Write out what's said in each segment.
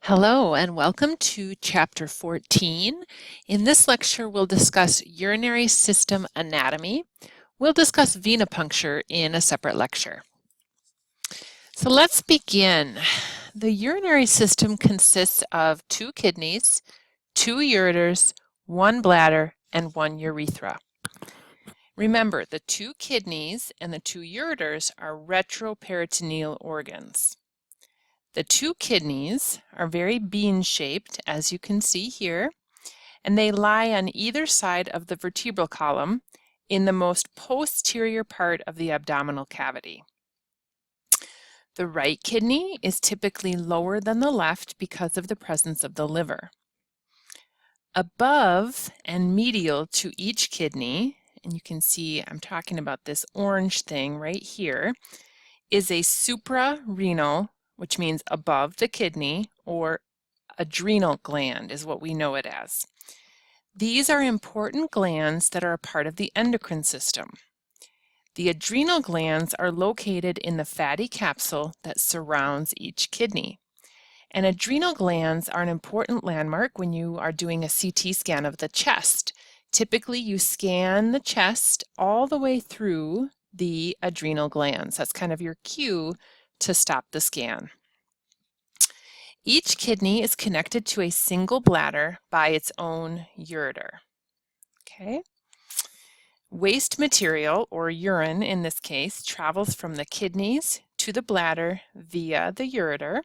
Hello and welcome to Chapter 14. In this lecture, we'll discuss urinary system anatomy. We'll discuss venipuncture in a separate lecture. So let's begin. The urinary system consists of 2 kidneys, 2 ureters, 1 bladder, and 1 urethra. Remember, the 2 kidneys and the 2 ureters are retroperitoneal organs. The 2 kidneys are very bean-shaped, as you can see here, and they lie on either side of the vertebral column in the most posterior part of the abdominal cavity. The right kidney is typically lower than the left because of the presence of the liver. Above and medial to each kidney, and you can see I'm talking about this orange thing right here, is a suprarenal, which means above the kidney, or adrenal gland is what we know it as. These are important glands that are a part of the endocrine system. The adrenal glands are located in the fatty capsule that surrounds each kidney. And adrenal glands are an important landmark when you are doing a CT scan of the chest. Typically, you scan the chest all the way through the adrenal glands. That's kind of your cue to stop the scan. Each kidney is connected to a single bladder by its own ureter. Okay. Waste material, or urine in this case, travels from the kidneys to the bladder via the ureter.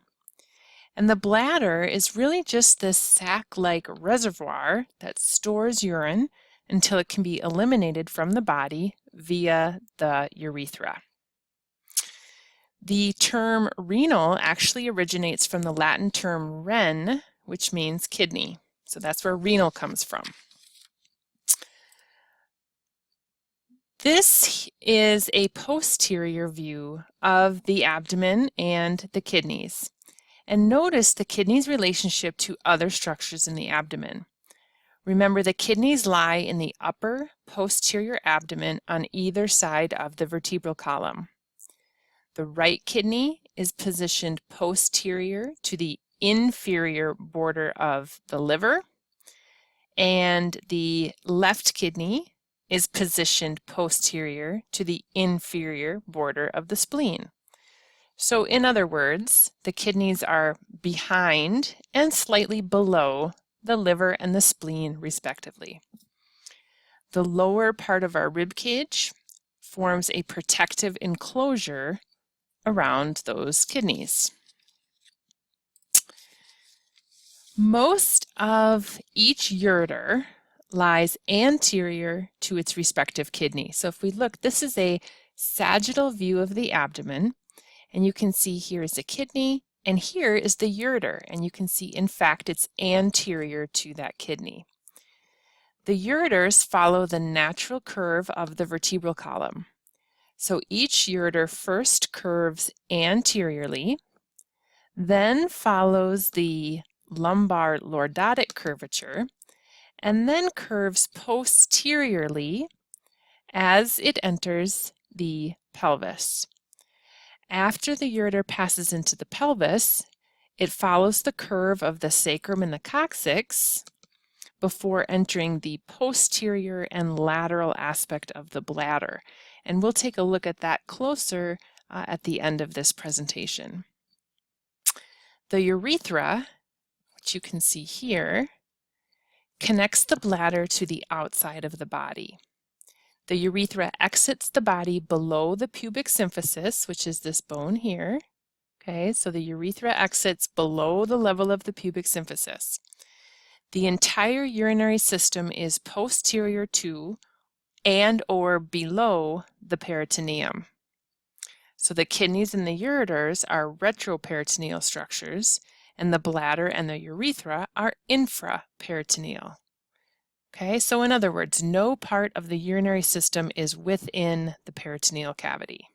And the bladder is really just this sac-like reservoir that stores urine until it can be eliminated from the body via the urethra. The term renal actually originates from the Latin term ren, which means kidney. So that's where renal comes from. This is a posterior view of the abdomen and the kidneys. And notice the kidneys' relationship to other structures in the abdomen. Remember, the kidneys lie in the upper posterior abdomen on either side of the vertebral column. The right kidney is positioned posterior to the inferior border of the liver, and the left kidney is positioned posterior to the inferior border of the spleen. So in other words, the kidneys are behind and slightly below the liver and the spleen, respectively. The lower part of our rib cage forms a protective enclosure around those kidneys. Most of each ureter lies anterior to its respective kidney. So if we look, this is a sagittal view of the abdomen. And you can see here is the kidney, and here is the ureter. And you can see, in fact, it's anterior to that kidney. The ureters follow the natural curve of the vertebral column. So each ureter first curves anteriorly, then follows the lumbar lordotic curvature, and then curves posteriorly as it enters the pelvis. After the ureter passes into the pelvis, it follows the curve of the sacrum and the coccyx before entering the posterior and lateral aspect of the bladder. And we'll take a look at that closer at the end of this presentation. The urethra, which you can see here, connects the bladder to the outside of the body. The urethra exits the body below the pubic symphysis, which is this bone here. Okay, so the urethra exits below the level of the pubic symphysis. The entire urinary system is posterior to and or below the peritoneum. So the kidneys and the ureters are retroperitoneal structures, and the bladder and the urethra are infraperitoneal. Okay, so in other words, no part of the urinary system is within the peritoneal cavity.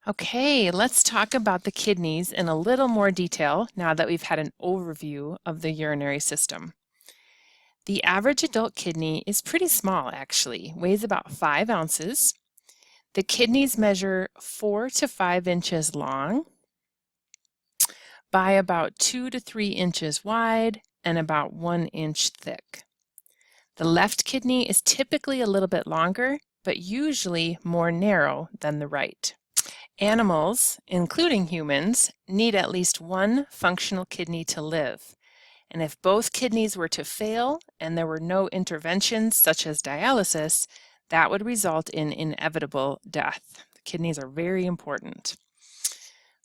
Okay, let's talk about the kidneys in a little more detail now that we've had an overview of the urinary system. The average adult kidney is pretty small, actually, weighs about 5 ounces. The kidneys measure 4 to 5 inches long. by about 2 to 3 inches wide and about 1 inch thick. The left kidney is typically a little bit longer, but usually more narrow than the right. Animals, including humans, need at least one functional kidney to live. And if both kidneys were to fail and there were no interventions such as dialysis, that would result in inevitable death. The kidneys are very important.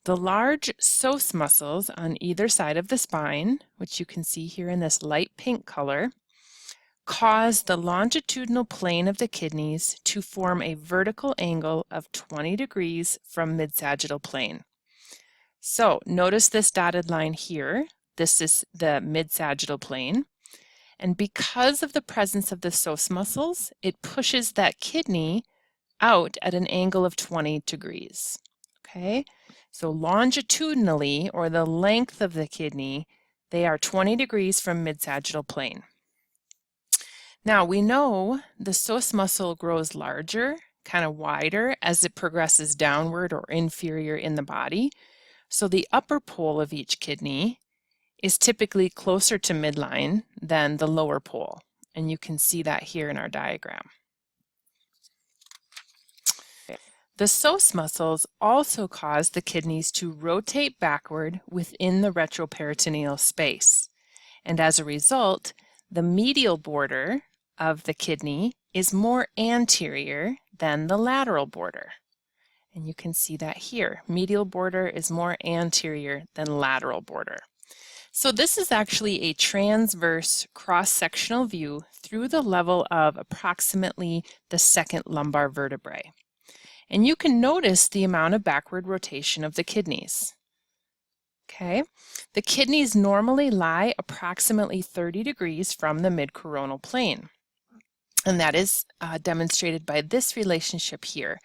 The large psoas muscles on either side of the spine, which you can see here in this light pink color, cause the longitudinal plane of the kidneys to form a vertical angle of 20 degrees from mid-sagittal plane. So notice this dotted line here. This is the mid-sagittal plane. And because of the presence of the psoas muscles, it pushes that kidney out at an angle of 20 degrees. Okay, so longitudinally, or the length of the kidney, they are 20 degrees from mid-sagittal plane. Now we know the psoas muscle grows larger, kind of wider, as it progresses downward or inferior in the body. So the upper pole of each kidney is typically closer to midline than the lower pole. And you can see that here in our diagram. The psoas muscles also cause the kidneys to rotate backward within the retroperitoneal space. And as a result, the medial border of the kidney is more anterior than the lateral border. And you can see that here. Medial border is more anterior than lateral border. So this is actually a transverse cross-sectional view through the level of approximately the second lumbar vertebrae. And you can notice the amount of backward rotation of the kidneys. Okay, the kidneys normally lie approximately 30 degrees from the mid-coronal plane. And that is demonstrated by this relationship here.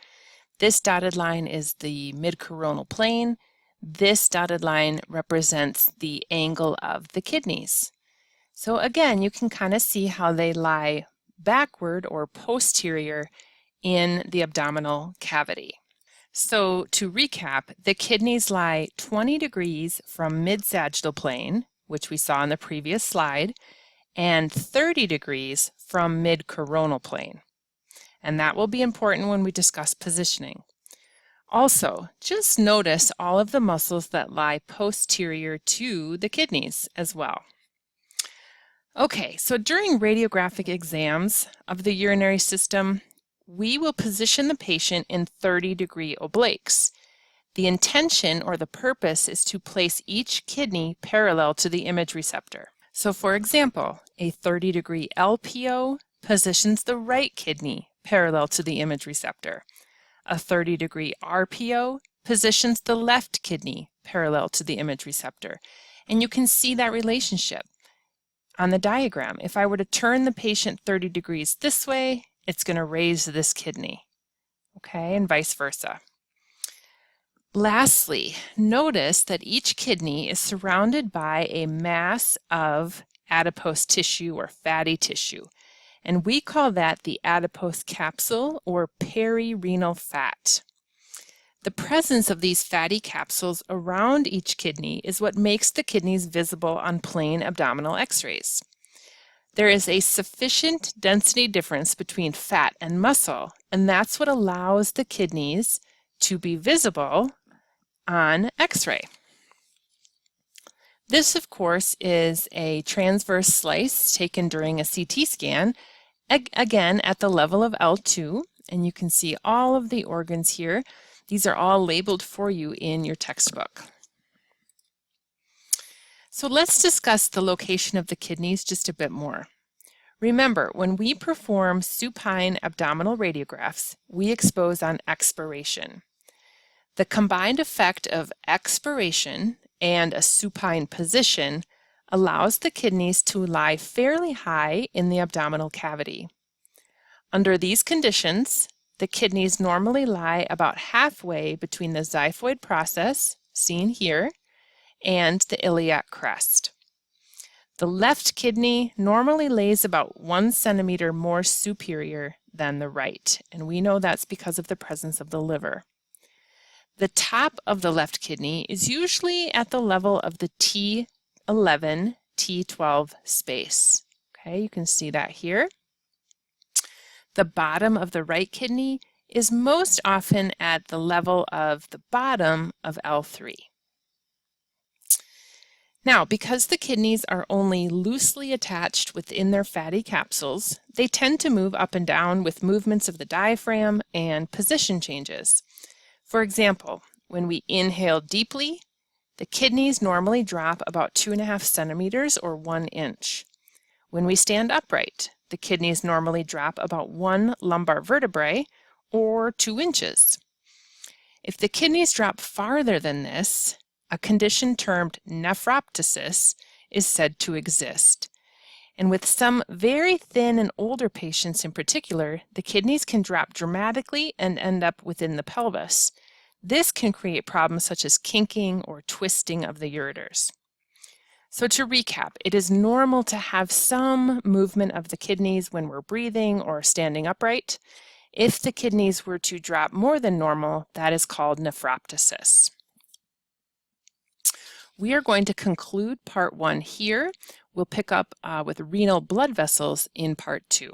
This dotted line is the mid-coronal plane. This dotted line represents the angle of the kidneys. So again, you can kind of see how they lie backward or posterior in the abdominal cavity. So to recap, the kidneys lie 20 degrees from mid-sagittal plane, which we saw in the previous slide, and 30 degrees from mid-coronal plane. And that will be important when we discuss positioning. Also, just notice all of the muscles that lie posterior to the kidneys as well. Okay, so during radiographic exams of the urinary system, we will position the patient in 30-degree obliques. The intention or the purpose is to place each kidney parallel to the image receptor. So for example, a 30-degree LPO positions the right kidney parallel to the image receptor. A 30-degree RPO positions the left kidney parallel to the image receptor. And you can see that relationship on the diagram. If I were to turn the patient 30 degrees this way, it's going to raise this kidney, okay, and vice versa. Lastly, notice that each kidney is surrounded by a mass of adipose tissue or fatty tissue, and we call that the adipose capsule or perirenal fat. The presence of these fatty capsules around each kidney is what makes the kidneys visible on plain abdominal x-rays. There is a sufficient density difference between fat and muscle, and that's what allows the kidneys to be visible on x-ray. This, of course, is a transverse slice taken during a CT scan, again at the level of L2, and you can see all of the organs here. These are all labeled for you in your textbook. So let's discuss the location of the kidneys just a bit more. Remember, when we perform supine abdominal radiographs, we expose on expiration. The combined effect of expiration and a supine position allows the kidneys to lie fairly high in the abdominal cavity. Under these conditions, the kidneys normally lie about halfway between the xiphoid process, seen here, and the iliac crest. The left kidney normally lays about 1 centimeter more superior than the right, and we know that's because of the presence of the liver. The top of the left kidney is usually at the level of the T11, T12 space. Okay, you can see that here. The bottom of the right kidney is most often at the level of the bottom of L3. Now, because the kidneys are only loosely attached within their fatty capsules, they tend to move up and down with movements of the diaphragm and position changes. For example, when we inhale deeply, the kidneys normally drop about 2.5 centimeters or 1 inch. When we stand upright, the kidneys normally drop about 1 lumbar vertebrae or 2 inches. If the kidneys drop farther than this, a condition termed nephroptosis is said to exist. And with some very thin and older patients in particular, the kidneys can drop dramatically and end up within the pelvis. This can create problems such as kinking or twisting of the ureters. So to recap, it is normal to have some movement of the kidneys when we're breathing or standing upright. If the kidneys were to drop more than normal, that is called nephroptosis. We are going to conclude part 1 here. We'll pick up with renal blood vessels in part 2.